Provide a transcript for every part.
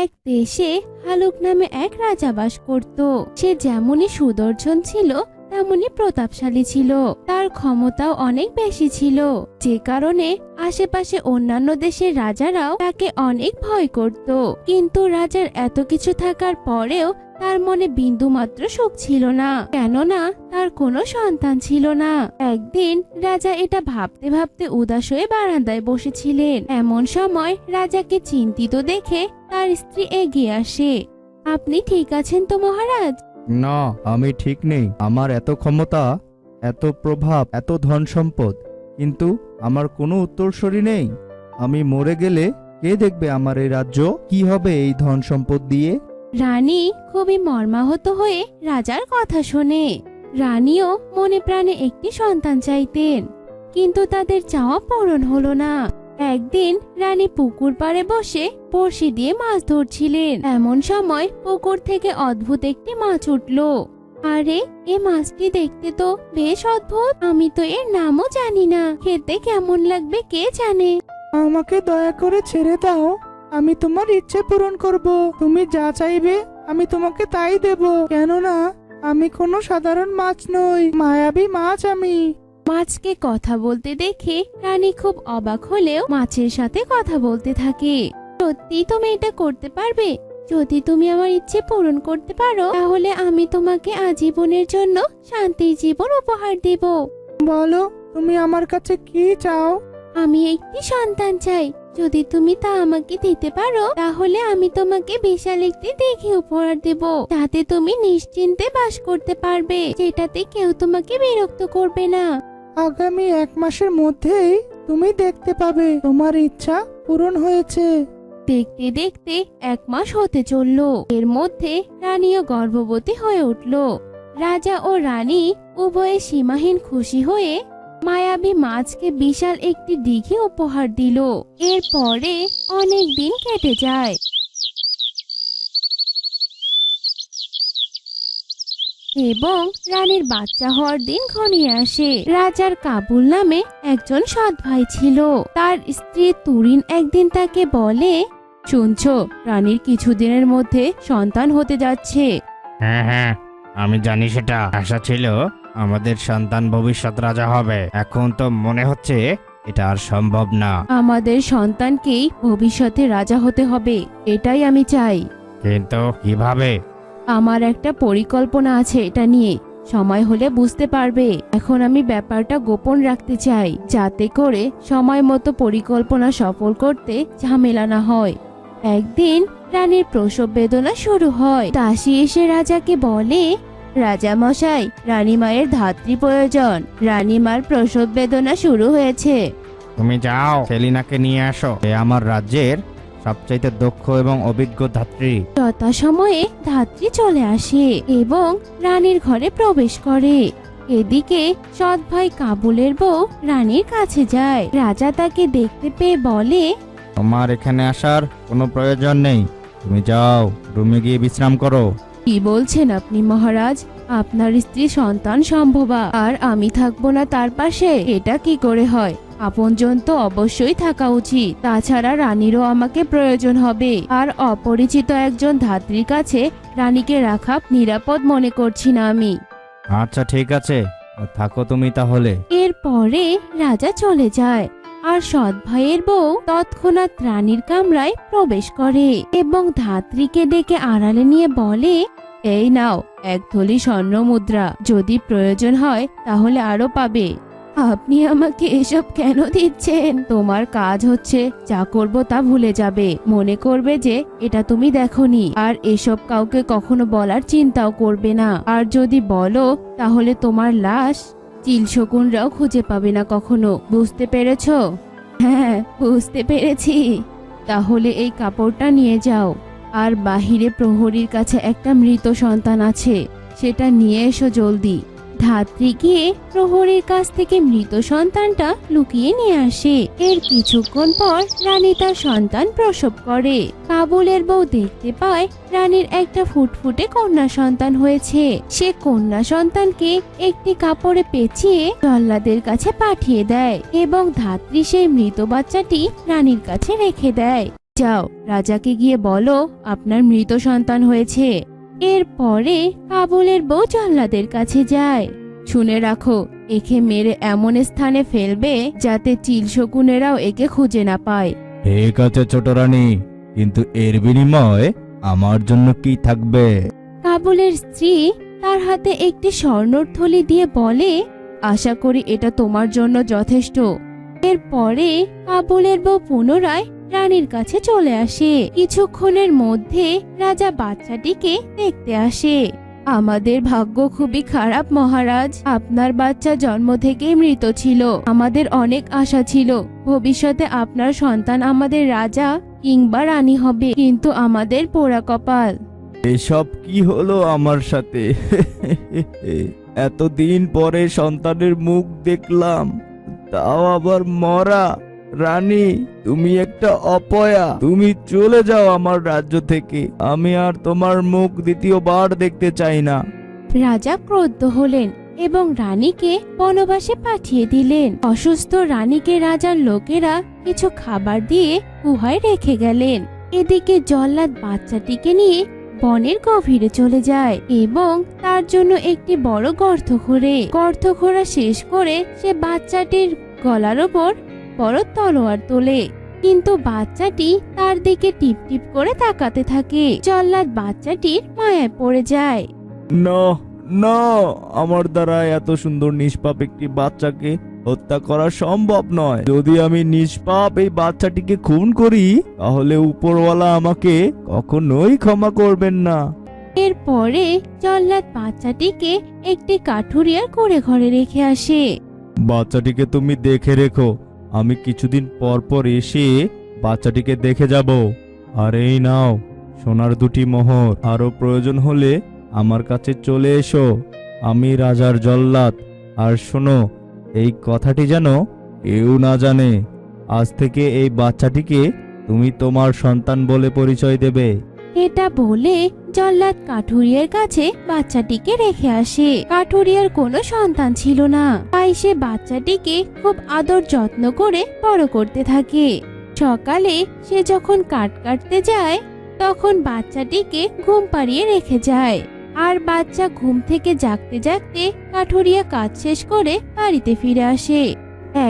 এক দেশে হালুক নামে এক রাজা বাস করত। সে যেমনই সুদর্শন ছিল তেমনই প্রতাপশালী ছিল। তার ক্ষমতাও অনেক বেশি ছিল, যে কারণে আশেপাশে অন্যান্য দেশের রাজারাও তাকে অনেক ভয় করত। কিন্তু রাজার এত কিছু থাকার পরেও তার মনে বিন্দুমাত্র সুখ ছিল না, কেননা তার কোনো সন্তান ছিল না। একদিন রাজা এটা ভাবতে ভাবতে উদাস হয়ে বারান্দায় বসেছিলেন। এমন সময় রাজাকে চিন্তিত দেখে তার স্ত্রী এগিয়ে আসে। আপনি ঠিক আছেন তো মহারাজ? না, আমি ঠিক নেই। আমার এত ক্ষমতা, এত প্রভাব, এত ধন সম্পদ, কিন্তু আমার কোনো উত্তরসূরি নেই। আমি মরে গেলে কে দেখবে আমার এই রাজ্য? কি হবে এই ধন সম্পদ দিয়ে? রানী খুবই মর্মাহত হয়ে রাজার কথা শোনে। রানীও মনে প্রাণে একটি সন্তান চাইতেন, কিন্তু তাদের চাওয়া পূরণ হলো না। একদিন রানী পুকুর পাড়ে বসে বড়শি দিয়ে মাছ ধরছিলেন। এমন সময় পুকুর থেকে অদ্ভুত একটি মাছ উঠল। আরে, এ মাছটি দেখতে তো বেশ অদ্ভুত। আমি তো এর নামও জানি না, খেতে কেমন লাগবে কে জানে। আমাকে দয়া করে ছেড়ে দাও, আমি তোমার ইচ্ছে পূরণ করব। তুমি যা চাইবে আমি তোমাকে তাই দেব, কেননা আমি কোনো সাধারণ মাছ নই, মায়াবী মাছ আমি। মাছকে কথা বলতে দেখে রানী খুব অবাক হলেও মাছের সাথে কথা বলতে থাকে। সত্যি তুমি এটা করতে পারবে? যদি তুমি আমার ইচ্ছে পূরণ করতে পারো তাহলে আমি তোমাকে আজীবনের জন্য শান্তির জীবন উপহার দেব। বলো, তুমি আমার কাছে কি চাও? আমি একটি সন্তান চাই। যদি তুমি তা আমাকে দিতে পারো তাহলে আমি তোমাকে বিশাল একটি দিঘি উপহার দেব, যাতে তুমি নিশ্চিন্তে বাস করতে পারবে, যেটাতে কেউ তোমাকে বিরক্ত করবে না। আগামী 1 মাসের মধ্যেই তুমি দেখতে পাবে তোমার ইচ্ছা পূরণ হয়েছে। দেখতে দেখতে 1 মাস হতে চলল। এর মধ্যে রানীও গর্ভবতী হয়ে উঠল। রাজা ও রানী উভয়ে সীমাহীন খুশি হয়ে মায়াবী মাছকে বিশাল একটি দিঘি উপহার দিল। এরপরে অনেক দিন কেটে যায় এবং রানীর বাচ্চা হওয়ার দিন ঘনিয়ে আসে। রাজার কাবুল নামে একজন সৎ ভাই ছিল। তার স্ত্রী তুরিন একদিন তাকে বলে, শুনছো, রানীর কিছুদিনের মধ্যে সন্তান হতে যাচ্ছে। হ্যাঁ হ্যাঁ, আমি জানি, সেটা আশা ছিল আমাদের সন্তান ভবিষ্যৎ রাজা হবে। এখন তো মনে হচ্ছে এটা আর সম্ভব না। আমাদের সন্তানকেই ভবিষ্যতে রাজা হতে হবে, এটাই আমি চাই। কিন্তু কিভাবে? আমার একটা পরিকল্পনা আছে এটা নিয়ে, সময় হলে বুঝতে পারবে। এখন আমি ব্যাপারটা গোপন রাখতে চাই, যাতে করে সময় মতো পরিকল্পনা সফল করতে ঝামেলা না হয়। একদিন রানীর প্রসব বেদনা শুরু হয়। দাসী এসে রাজাকে বলে, রাজা মশাই, রানীমায়ের ধাত্রী প্রয়োজন। রানীমার প্রসব বেদনা শুরু হয়েছে। তুমি যাও, সেলিনাকে নিয়ে আসো। এ আমার রাজ্যের সবচাইতে দক্ষ এবং অভিজ্ঞ ধাত্রী। যথাসময়ে ধাত্রী চলে আসে এবং রানীর ঘরে প্রবেশ করে। এদিকে সৎ ভাই কাবুলের বউ রানীর কাছে যায়। রাজা তাকে দেখতে পেয়ে বলে, তোমার এখানে আসার কোনো প্রয়োজন নেই। তুমি যাও, রুমে গিয়ে বিশ্রাম করো। কি বলছেন আপনি মহারাজ? আপনার স্ত্রী সন্তান সম্ভবা আর আমি থাকবো না তার পাশে? এটা কি করে হয়? আপনজন তো অবশ্যই থাকা উচিত। তাছাড়া রানীরও আমাকে প্রয়োজন হবে, আর অপরিচিত একজন ধাত্রীর কাছে রানীকে রাখা নিরাপদ মনে করছি না আমি। আচ্ছা ঠিক আছে, থাকো তুমি তাহলে। এরপরে রাজা চলে যায় আর সৎ ভাইয়ের বউ তৎক্ষণাৎ রানীর কামরায় প্রবেশ করে এবং ধাত্রীকে ডেকে আড়ালে নিয়ে বলে, এই নাও 1 থলি স্বর্ণ মুদ্রা, যদি প্রয়োজন হয় তাহলে আরো পাবে। আপনি আমাকে এসব কেন দিচ্ছেন? তোমার কাজ হচ্ছে যা করব তা ভুলে যাবে, মনে করবে যে এটা তুমি দেখোনি, আর এসব কাউকে কখনো বলার চিন্তাও করবে না। আর যদি বলো তাহলে তোমার লাশ চিলশকুনরাও খুঁজে পাবে না কখনো। বুঝতে পেরেছো? হ্যাঁ, বুঝতে পেরেছি। তাহলে এই কাপড়টা নিয়ে যাও, আর বাহিরে প্রহরীর কাছে একটা মৃত সন্তান আছে, সেটা নিয়ে এসো জলদি। ধাত্রী গিয়ে প্রহরীর কাছ থেকে মৃত সন্তানটা লুকিয়ে নিয়ে আসে। এর কিছুক্ষণ পর রানী তার সন্তান প্রসব করে। কাবুলের বউ দেখতে পায় রানীর একটা ফুটফুটে কন্যা সন্তান হয়েছে। সে কন্যা সন্তানকে একটি কাপড়ে পেঁচিয়ে জল্লাদের কাছে পাঠিয়ে দেয় এবং ধাত্রী সেই মৃত বাচ্চাটি রানীর কাছে রেখে দেয়। যাও, রাজাকে গিয়ে বলো আপনার মৃত সন্তান হয়েছে। এরপরে কাবুলের বউ জল্লাদের কাছে যায়। শুনে রাখো, একে মেরে এমন স্থানে ফেলবে যাতে চিল শকুনেরাও একে খুঁজে না পায়। ঠিক আছে ছোট রানী, কিন্তু এর বিনিময়ে আমার জন্য কি থাকবে? কাবুলের স্ত্রী তার হাতে একটি স্বর্ণর থলি দিয়ে বলে, আশা করি এটা তোমার জন্য যথেষ্ট। এরপরে কাবুলের বউ পুনরায় রানীর কাছে চলে আসে। কিছুক্ষণের মধ্যে রাজা বাচ্চাটিকে দেখতে আসে। আমাদের ভাগ্য খুবই খারাপ মহারাজ, আপনার বাচ্চা জন্ম থেকেই মৃত ছিল। আমাদের অনেক আশা ছিল ভবিষ্যতে আপনার সন্তান আমাদের রাজা কিংবা রানী হবে, কিন্তু আমাদের পোড়া কপাল। এসব কি হলো আমার সাথে? এতদিন পরে সন্তানের মুখ দেখলাম, তাও আবার মরা। রানী, তুমি একটা অপয়া, তুমি চলে যাও আমার রাজ্য থেকে। আমি আর তোমার মুখ দ্বিতীয়বার দেখতে চাই না। রাজা ক্রুদ্ধ হলেন এবং রানীকে বনবাসে পাঠিয়ে দিলেন। অসুস্থ রানীকে রাজার লোকেরা কিছু খাবার দিয়ে গুহায় রেখে গেলেন। এদিকে জল্লাদ বাচ্চাটিকে নিয়ে বনের গভীরে চলে যায় এবং তার জন্য একটি বড় গর্ত খোঁড়ে। গর্ত খোঁড়া শেষ করে সে বাচ্চাটির গলার ওপর বড় তলোয়ার তোলে, কিন্তু বাচ্চাটি তার দিকে টিপ টিপ করে তাকাতে থাকে। জল্লাদ বাচ্চাটির মায়ায় পড়ে যায়। না না, আমার দ্বারা এত সুন্দর নিষ্পাপ একটি বাচ্চাকে হত্যা করা সম্ভব নয়। যদি আমি নিষ্পাপ এই বাচ্চাটিকে খুন করি, তাহলে উপরওয়ালা আমাকে কখনোই ক্ষমা করবেন না। এরপরে জল্লাদ বাচ্চাটিকে একটি কাঠুরিয়ার কুঁড়ে ঘরে রেখে আসে। বাচ্চাটিকে তুমি দেখে রেখো, আমি কিছুদিন পর পর এসে বাচ্চাটিকে দেখে যাব। আর এই নাও সোনার দুটি মোহর, আরো প্রয়োজন হলে আমার কাছে চলে এসো। আমি রাজার জল্লাদ। আর শোনো, এই কথাটি যেন কেউ না জানে। আজ থেকে এই বাচ্চাটিকে তুমি তোমার সন্তান বলে পরিচয় দেবে। এটা বলে জল্লাদ কাঠুরিয়ার কাছে বাচ্চাটিকে রেখে আসে। কাঠুরিয়ার কোনো সন্তান ছিল না, তাই সে বাচ্চাটিকে খুব আদর যত্ন করে বড় করতে থাকে। সকালে সে যখন কাঠ কাটতে যায়, তখন বাচ্চাটিকে ঘুম পাড়িয়ে রেখে যায়। আর বাচ্চা ঘুম থেকে জাগতে জাগতে কাঠুরিয়া কাজ শেষ করে বাড়িতে ফিরে আসে।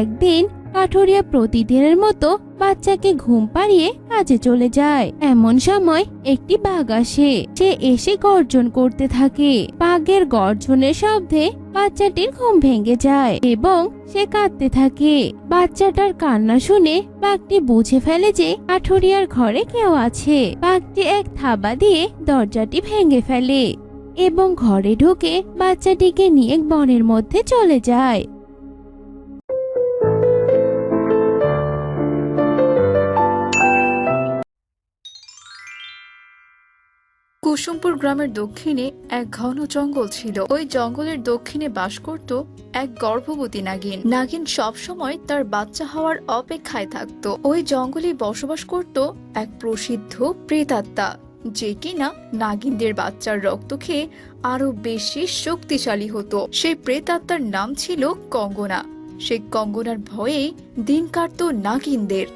একদিন কাঠুরিয়া প্রতিদিনের মতো বাচ্চাকে ঘুম পাড়িয়ে কাজে চলে যায়। এমন সময় একটি বাঘ আসে। সে এসে গর্জন করতে থাকে। বাঘের গর্জনের শব্দে বাচ্চাটির ঘুম ভেঙে যায় এবং সে কাঁদতে থাকে। বাচ্চাটার কান্না শুনে বাঘটি বুঝে ফেলে যে কাঠুরিয়ার ঘরে কেউ আছে। বাঘটি এক থাবা দিয়ে দরজাটি ভেঙে ফেলে এবং ঘরে ঢুকে বাচ্চাটিকে নিয়ে বনের মধ্যে চলে যায়। কুসুমপুর গ্রামের দক্ষিণে এক ঘন জঙ্গল ছিল। ওই জঙ্গলের দক্ষিণে বাস করত এক গর্ভবতী নাগিন। নাগিন সব সময় তার বাচ্চা হওয়ার অপেক্ষায় থাকতো। ওই জঙ্গলে বসবাস করত এক প্রসিদ্ধ প্রেতাত্মা, যে কিনা নাগিনদের বাচ্চার রক্ত খেয়ে আরো বেশি শক্তিশালী হতো। সেই প্রেতাত্মার নাম ছিল কঙ্গনা। সেই কঙ্গনার ভয়ে দিন কাটতো নাগিনদের।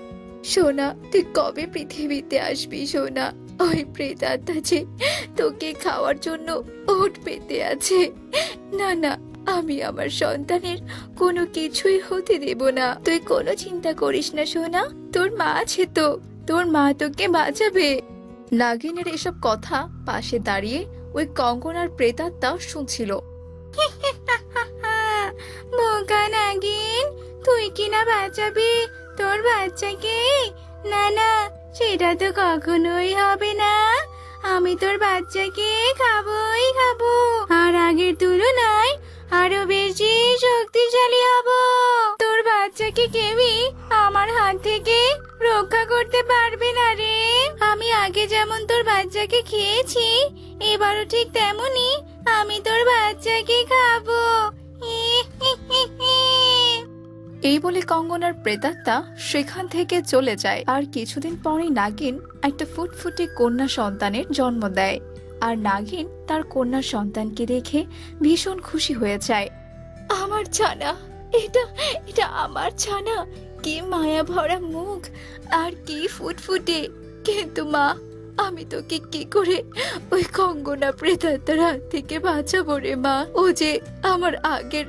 সোনা, তুই কবে পৃথিবীতে আসবি সোনা? ওই প্রেতাত্মা যে তোকে খাওয়ার জন্য ওট পেতে আছে। না না, আমি আমার সন্তানের কোনো কিছুই হতে দেব না। তুই কোনো চিন্তা করিস না সোনা, তোর মা আছে তো, তোর মা তোকে বাঁচাবে। নাগিনের এসব কথা পাশে দাঁড়িয়ে ওই কঙ্গনার প্রেতাত্মা শুনছিল। বোকা নাগিন, তুই কিনা বাঁচাবি তোর বাচ্চাকে? না না, সেটা তো কখনোই হবে না। আমি তোর বাচ্চাকে খাবোই খাবো, আর আগের তুলনায় আরো বেশি শক্তিশালী হব। তোর বাচ্চাকে কেউই আমার হাত থেকে রক্ষা করতে পারবে না রে। আমি আগে যেমন তোর বাচ্চাকে খেয়েছি, এবারও ঠিক তেমনি আমি তোর বাচ্চাকে খাবো। এই বলে কঙ্গনার প্রেতাত্মা সেখান থেকে চলে যায়। আর কিছুদিন পরেই নাগিন একটা ফুটফুটে কন্যা সন্তানের জন্ম দেয়। আর নাগিন তার কন্যা সন্তানকে দেখে ভীষণ খুশি হয়ে যায়। আমার ছানা, এটা এটা আমার ছানা, কি মায়া ভরা মুখ, আর কি ফুটফুটে। কিন্তু মা, আমি তোকে কি করে ওই কঙ্গনা প্রেতাত্মার হাত থেকে বাঁচাবো রে মা? ও যে আমার আগের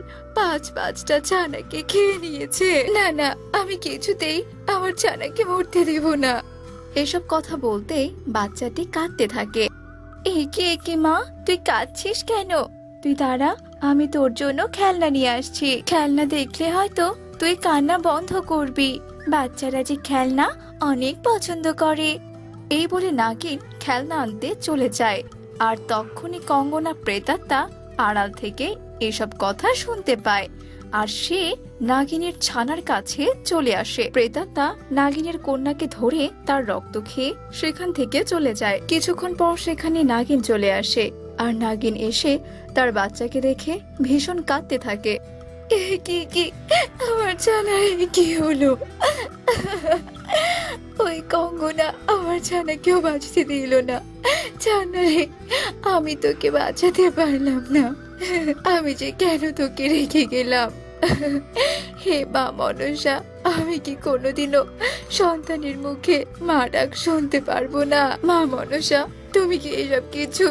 পাঁচটা ছানাকে খেয়ে নিয়েছে। না না, আমি কিছুতেই আমার ছানাকে মরতে দেব না। এসব কথা বলতেই বাচ্চাটি কাঁদতে থাকে। একে একে মা, তুই কাঁদছিস কেন? তুই দাঁড়া, আমি তোর জন্য খেলনা নিয়ে আসছি। খেলনা দেখলে হয়তো তুই কান্না বন্ধ করবি। বাচ্চারা যে খেলনা অনেক পছন্দ করে। এই বলে নাগিন খেলনা আনতে চলে যায়। আর তখনই কঙ্গনা প্রেতাত্মা আড়াল থেকে এসব কথা শুনতে পায়, আর সে নাগিনের ছানার কাছে চলে আসে। প্রেতাত্মা নাগিনের কন্যাকে ধরে তার রক্ত খেয়ে সেখান থেকে চলে যায়। কিছুক্ষণ পর সেখানে নাগিন চলে আসে, আর নাগিন এসে তার বাচ্চাকে দেখে ভীষণ কাঁদতে থাকে। কি আমার ছানার কি হলো? ওই কঙ্গনা আমার ছানাকেও বাঁচতে দিল না। ছানারে, আমি তোকে বাঁচাতে পারলাম না। আমি যে কেন তোকে রেখে গেলাম? হে মা মনসা, আমি কি কোনোদিনও সন্তানের মুখে মা ডাক শুনতে পারবো না? মা মনসা, তুমি কি এসব কিছু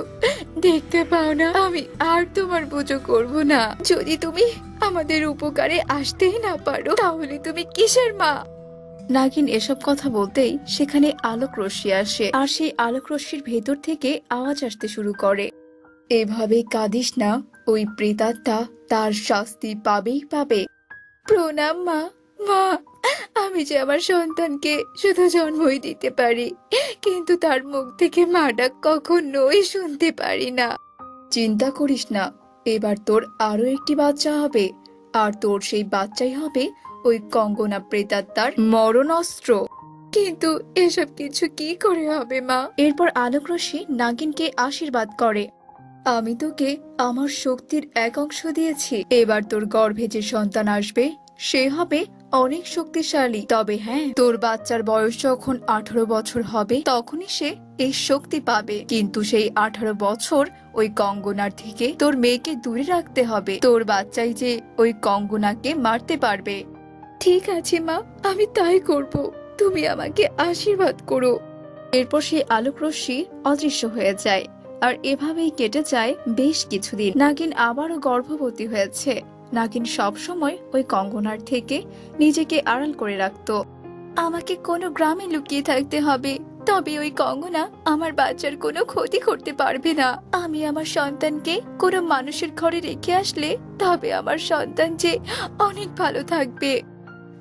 দেখতে পাও না? আমি আর তোমার পুজো করব না। যদি তুমি আমাদের উপকারে আসতেই না পারো, তাহলে তুমি কিসের মা? নাগিন এসব কথা বলতেই সেখানে আলোক রশ্মি আসে, আর সেই আলোক রশ্মির ভেতর থেকে আওয়াজ আসতে শুরু করে। এভাবে কাঁদিস না, ওই প্রেতাত্মা তার শাস্তি পাবেই পাবে। প্রণাম মা। মা, আমি যে আমার সন্তানকে শুধু জন্মই দিতে পারি, কিন্তু তার মুখ থেকে মা ডাক কখনোই শুনতে পারি না। চিন্তা করিস না, এবার তোর আরো একটি বাচ্চা হবে, আর তোর সেই বাচ্চাই হবে ওই কঙ্গনা প্রেতাত্মার মরণ অস্ত্র। কিন্তু এসব কিছু কি করে হবে মা? এরপর আলোক রশ্মি নাগিনকে আশীর্বাদ করে। আমি তোকে আমার শক্তির এক অংশ দিয়েছি, এবার তোর গর্ভে যে সন্তান আসবে সে হবে অনেক শক্তিশালী। তবে হ্যাঁ, তোর বাচ্চার বয়স যখন 18 বছর হবে তখনই সে এই শক্তি পাবে। কিন্তু সেই 18 বছর ওই কঙ্গনার থেকে তোর মেয়েকে দূরে রাখতে হবে। তোর বাচ্চাই যে ওই কঙ্গনাকে মারতে পারবে। ঠিক আছে মা, আমি তাই করব। তুমি আমাকে আশীর্বাদ করো। এরপর সেই আলোক রশ্মি অদৃশ্য হয়ে যায়, আর এভাবেই কেটে যায় বেশ কিছুদিন। নাগিন আবারও গর্ভবতী হয়েছে। নাগিন সব সময় ওই কঙ্গনার থেকে নিজেকে আড়াল করে রাখতো। আমাকে কোনো গ্রামে লুকিয়ে থাকতে হবে, তবে ওই কঙ্গনা আমার বাচ্চার কোনো ক্ষতি করতে পারবে না। আমি আমার সন্তানকে কোনো মানুষের ঘরে রেখে আসলে তবে আমার সন্তান যে অনেক ভালো থাকবে।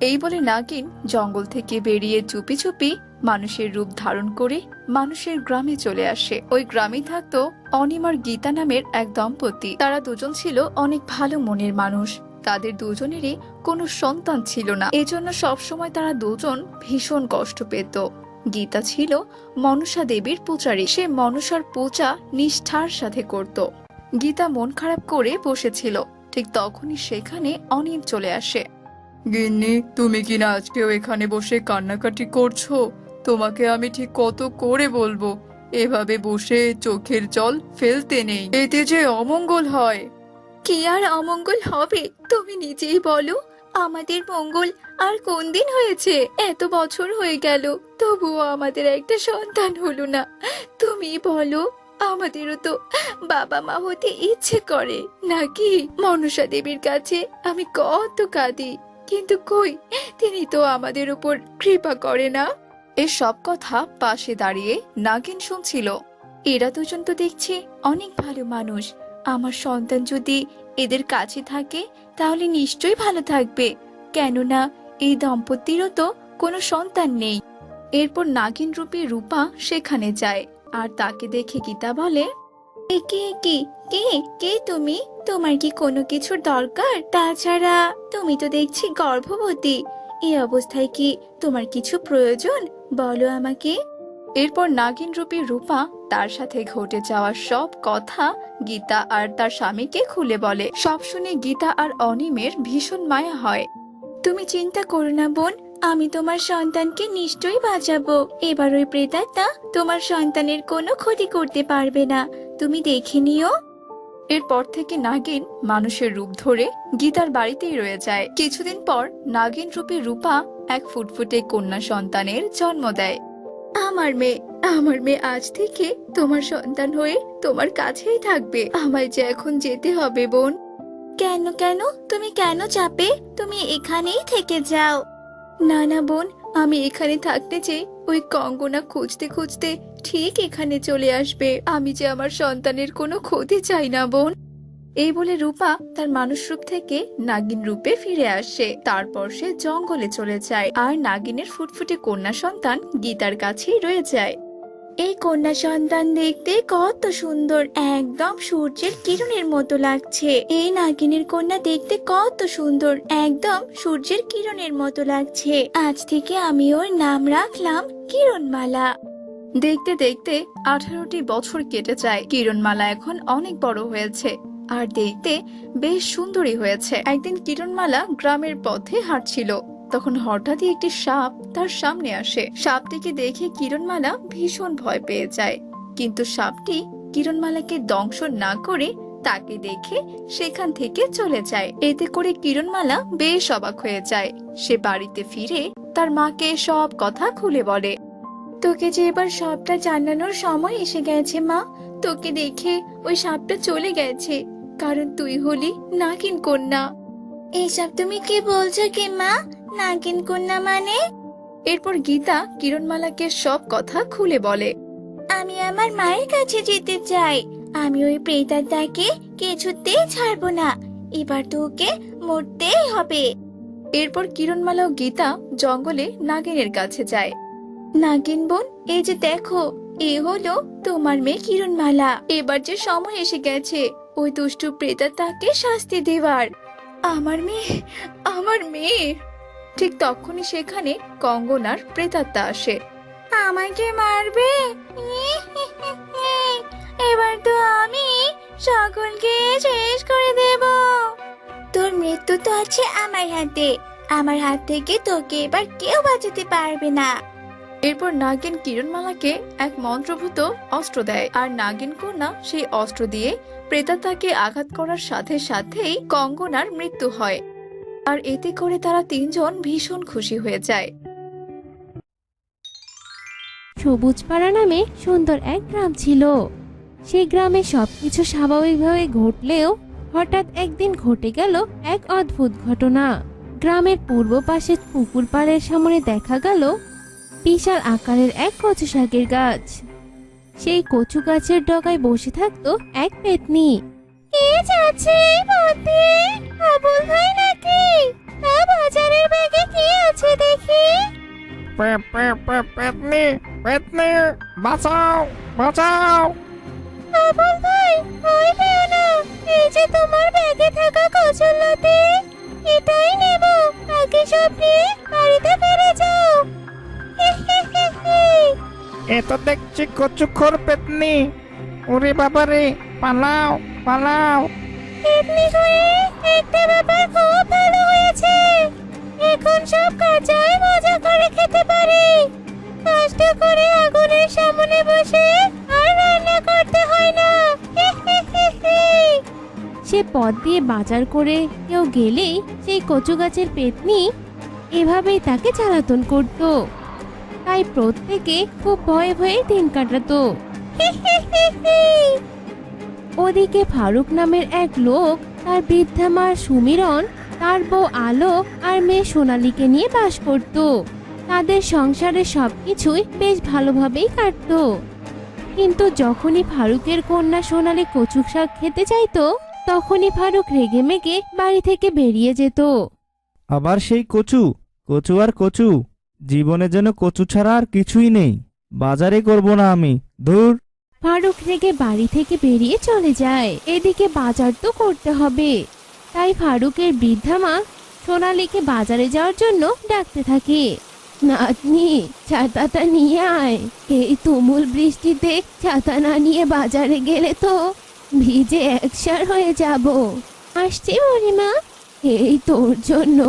এই বলে নাগিন জঙ্গল থেকে বেরিয়ে চুপি চুপি মানুষের রূপ ধারণ করে মানুষের গ্রামে চলে আসে। ওই গ্রামে থাকতো অনিম আর গীতা নামের এক দম্পতি। তারা দুজন ছিল অনেক ভালো মনের মানুষ। তাদের দুজনেরই কোনো সন্তান ছিল না, এজন্য সবসময় তারা দুজন ভীষণ কষ্ট পেত। গীতা ছিল মনসা দেবীর পূজারী। সে মনসার পূজা নিষ্ঠার সাথে করত। গীতা মন খারাপ করে বসেছিল, ঠিক তখনই সেখানে অনিম চলে আসে। গিন্নি, তুমি কিনা আজকেও এখানে বসে কান্নাকাটি করছো? তোমাকে আমি ঠিক কত করে বলবো এভাবে বসে চোখের জল ফেলতে নেই, এতে যে অমঙ্গল হয়। কি আর অমঙ্গল হবে, তুমি নিজেই বলো। আমাদের মঙ্গল আর কোন দিন হয়েছে? এত বছর হয়ে গেল, তবুও আমাদের একটা সন্তান হলো না। তুমি বলো, আমাদেরও তো বাবা মা হতে ইচ্ছে করে নাকি? মনসা দেবীর কাছে আমি কত কাঁদি, কিন্তু কই, তিনি তো আমাদের উপর কৃপা করে না। এই সব কথা পাশে দাঁড়িয়ে নাগিন শুনছিল। এরা দুজন তো দেখছি অনেক ভালো মানুষ। আমার সন্তান যদি এদের কাছে থাকে তাহলে নিশ্চয়ই ভালো থাকবে, কেননা এই দম্পতিরও তো কোনো সন্তান নেই। এরপর নাগিন রূপী রূপা সেখানে যায়, আর তাকে দেখে গীতা বলে, কে কে কে কে তুমি? তোমার কি কোনো কিছুর দরকার? তাছাড়া তুমি তো দেখছি গর্ভবতী। এই অবস্থায় কি তোমার কিছু প্রয়োজন? বলো আমাকে। এরপর নাগিন রূপী রূপা তার সাথে ঘটে যাওয়া সব কথা গীতা আর তার স্বামীকে খুলে বলে। সব শুনে গীতা আর অনিমের ভীষণ মায়া হয়। তুমি চিন্তা করো না বোন, আমি তোমার সন্তানকে নিশ্চয়ই বাঁচাবো। এবার ওই প্রেতাত্মা তোমার সন্তানের কোনো ক্ষতি করতে পারবে না, তুমি দেখে নিও। এরপর থেকে নাগিন মানুষের রূপ ধরে গীতার বাড়িতেই রয়ে যায়। কিছুদিন পর নাগিন রূপী রূপা এক ফুটফুটে কন্যা সন্তানের জন্ম দেয়। আমার মেয়ে আজ থেকে তোমার সন্তান হয়ে তোমার কাছেই থাকবে। আমায় যে এখন যেতে হবে বোন। কেন কেন তুমি কেন চাপে? তুমি এখানেই থেকে যাও। না না বোন, আমি এখানে থাকতে চেয়ে ওই কঙ্গনা খুঁজতে খুঁজতে ঠিক এখানে চলে আসবে। আমি যে আমার সন্তানের কোনো ক্ষতি চাই না বোন। এই বলে রূপা তার মানুষ রূপ থেকে নাগিন রূপে ফিরে আসে। তারপর সে জঙ্গলে চলে যায় আর নাগিনের ফুটফুটে কন্যা সন্তান গীতার কাছেই রয়ে যায়। এই কন্যা সন্তান দেখতে কত সুন্দর, একদম সূর্যের কিরণের মতো লাগছে। এই নাগিনের কন্যা দেখতে কত সুন্দর, একদম সূর্যের কিরণের মতো লাগছে। আজ থেকে আমি ওর নাম রাখলাম কিরণমালা। দেখতে দেখতে 18টি বছর কেটে যায়। কিরণমালা এখন অনেক বড় হয়েছে আর দেখতে বেশ সুন্দরী হয়েছে। একদিন কিরণমালা গ্রামের পথে হাঁটছিল, তখন হঠাৎই একটি সাপ তার সামনে আসে। সাপটিকে দেখে কিরণমালা ভীষণ ভয় পেয়ে যায়, কিন্তু সাপটি কিরণমালাকে দংশন না করে তাকে দেখে সেখান থেকে চলে যায়। এতে করে কিরণমালা বেশ অবাক হয়ে যায়। সে বাড়িতে ফিরে তার মাকে সব কথা খুলে বলে। তোকে যে এবার সবটা জানানোর সময় এসে গেছে মা। তোকে দেখে ওই সাপটা চলে গেছে, কারণ তুই হলি নাগিন কন্যা। এইসব তুমি কি বলছো কি মা? নাগিন কন্যা মানে? এরপর গীতা কিরণমালাকে সব কথা খুলে বলে। আমি আমার মায়ের কাছে যেতে চাই। আমি ওই প্রেতাত্মাকে কিছুতেই ছাড়বো না। এবার তোকে মরতেই হবে। এরপর কিরণমালা ও গীতা জঙ্গলে নাগিনের কাছে যায়। নাগিন বোন, এই যে দেখো, এ হলো তোমার মেয়ে কিরণমালা। এবার যে সময় এসে গেছে ওই দুষ্টু প্রেতাত্মাকে শাস্তি দেওয়ার। আমার মেয়ে। ঠিক তখনই সেখানে কঙ্গনার প্রেতাত্মা আসে। আমাকে মারবে? এবার তো আমি সকলকে শেষ করে দেব। তোর মৃত্যু তো আছে আমার হাতে। আমার হাত থেকে তোকে এবার কেউ বাঁচাতে পারবে না। এরপর নাগিন কিরণমালাকে এক মন্ত্রভূত অস্ত্র দেয় আর নাগিন কন্যা সেই অস্ত্র দিয়ে প্রেতাত্মাকে আঘাত করার সাথে সাথেই কঙ্গনার মৃত্যু হয়। আর এতে করে তারা তিনজন ভীষণ খুশি হয়ে যায়। সবুজপাড়া নামে সুন্দর এক গ্রাম ছিল। সেই গ্রামে সবকিছু স্বাভাবিকভাবে ঘটলেও হঠাৎ একদিন ঘটে গেল এক অদ্ভুত ঘটনা। গ্রামের পূর্ব পাশে পুকুর পাড়ের সামনে দেখা গেল বিশাল আকারের এক কচু শাকের গাছ। সেই কচু গাছের ডগায় বসে থাকতো এক পেতনি। কে যাচ্ছে এই পথে? আবুল ভাই নাকি? তা বাজারের ব্যাগে কি আছে দেখি। পেতনি, পেতনি, বাঁচাও, বাঁচাও। আবুল ভাই, ভয় পেও না। এই যে তোমার ব্যাগে থাকা কচুর লতি, এটাই নেব। আগে সব নিয়ে বাড়িতে ফিরে যাও। এ তো দেখছি কচুখোর পেতনি। ওরে বাবারে, পালাও, পালাও। পেতনি হয়ে একটা ব্যাপার খুব ভালো হয়েছে। এখন সব কাঁচাই মজা করে খেতে পারি। কষ্ট করে আগুনের সামনে বসে আর রান্না করতে হয় না। সে পথ দিয়ে বাজার করে কেউ গেলেই সেই কচু গাছের পেতনি এভাবেই তাকে জ্বালাতন করত। তাই প্রত্যেকে খুব ভয়ে ভয়ে দিন কাটাতো। ওদিকে ফারুক নামের এক লোক তার বৃদ্ধা মা সুমিরন, তার বউ আলো আর মেয়ে সোনালীকে নিয়ে বাস করত। তাদের সংসারের সবকিছুই বেশ ভালোভাবেই কাটতো। কিন্তু যখনই ফারুকের কন্যা সোনালী কচু শাক খেতে চাইতো, তখনই ফারুক রেগে মেগে বাড়ি থেকে বেরিয়ে যেত। আবার সেই কচু, কচু আর কচু। জীবনে যেন কচু ছাড়া আর কিছুই নেই। বাজারে করব না আমি, ধুর। ফারুক রেগে বাড়ি থেকে বেরিয়ে চলে যায়। এদিকে বাজার তো করতে হবে, তাই ফারুকের বৃদ্ধা মা সোনালীকে বাজারে যাওয়ার জন্য ডাকতে থাকে। নাতনি, ছাতাটা নিয়ে আয়। এই তুমুল বৃষ্টিতে ছাতা না নিয়ে বাজারে গেলে তো ভিজে একসার হয়ে যাব। আসছি বুড়িমা। এই তোর জন্য